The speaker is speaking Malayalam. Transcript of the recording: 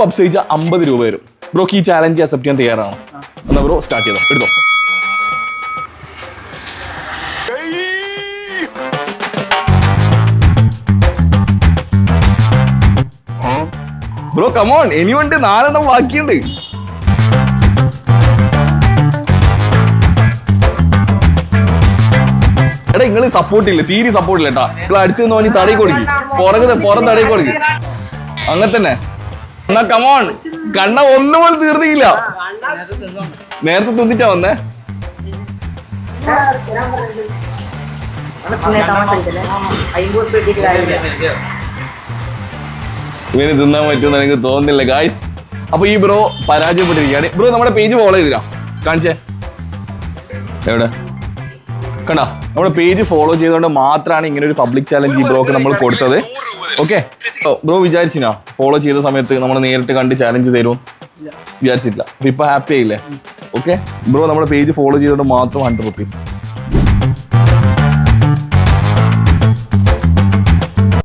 പപ്സ് കഴിച്ചാൽ 50 രൂപ വരും. ബ്രോക്ക് ഈ ചാലഞ്ച് അക്സെപ്റ്റ് ചെയ്യാൻ തയ്യാറാണ്? എന്നാ ബ്രോ സ്റ്റാർട്ട് ചെയ്തോ, എടുത്തോ. ബ്രോ കമോൺ, ഇനിയുണ്ട് 4 എണ്ണം ബാക്കിയുണ്ട്. എടാ നിങ്ങള് സപ്പോർട്ട് ഇല്ല, തീരെ സപ്പോർട്ട് ഇല്ല കേട്ടാ. നിങ്ങൾ അടുത്ത് നിന്ന് തോന്നി തടയി കൊടുക്കും, പുറം തടയി കൊടുക്കും. അങ്ങനെ തന്നെ. എന്നാ കമോൺ, കണ്ണ ഒന്നുപോലെ തീർന്നില്ല. നേരത്തെ തിന്നിട്ടാ വന്നേ. ഇവന് തിന്നാൻ പറ്റുമെന്ന് എനിക്ക് തോന്നുന്നില്ല ഗായ്സ്. അപ്പൊ ഈ ബ്രോ പരാജയപ്പെട്ടിരിക്കുകയാണ്. ബ്രോ നമ്മുടെ പേജ് ഫോളോ ചെയ്തിരാ, കാണിച്ചേ. എവിടെ കണ്ടാ, നമ്മുടെ പേജ് ഫോളോ ചെയ്തുകൊണ്ട് മാത്രമാണ് ഇങ്ങനെ ഒരു പബ്ലിക് ചാലഞ്ച് ഈ ബ്രോക്ക് നമ്മൾ കൊടുത്തത്. ഓക്കെ, ബ്രോ വിചാരിച്ചിനാ ഫോളോ ചെയ്ത സമയത്ത് നമ്മൾ നേരിട്ട് കണ്ട് ചാലഞ്ച് തരും? വിചാരിച്ചില്ല. ഇപ്പൊ ഹാപ്പി ആയില്ലേ? ഓക്കെ ബ്രോ, നമ്മുടെ പേജ് ഫോളോ ചെയ്തുകൊണ്ട് മാത്രം 100 rupees.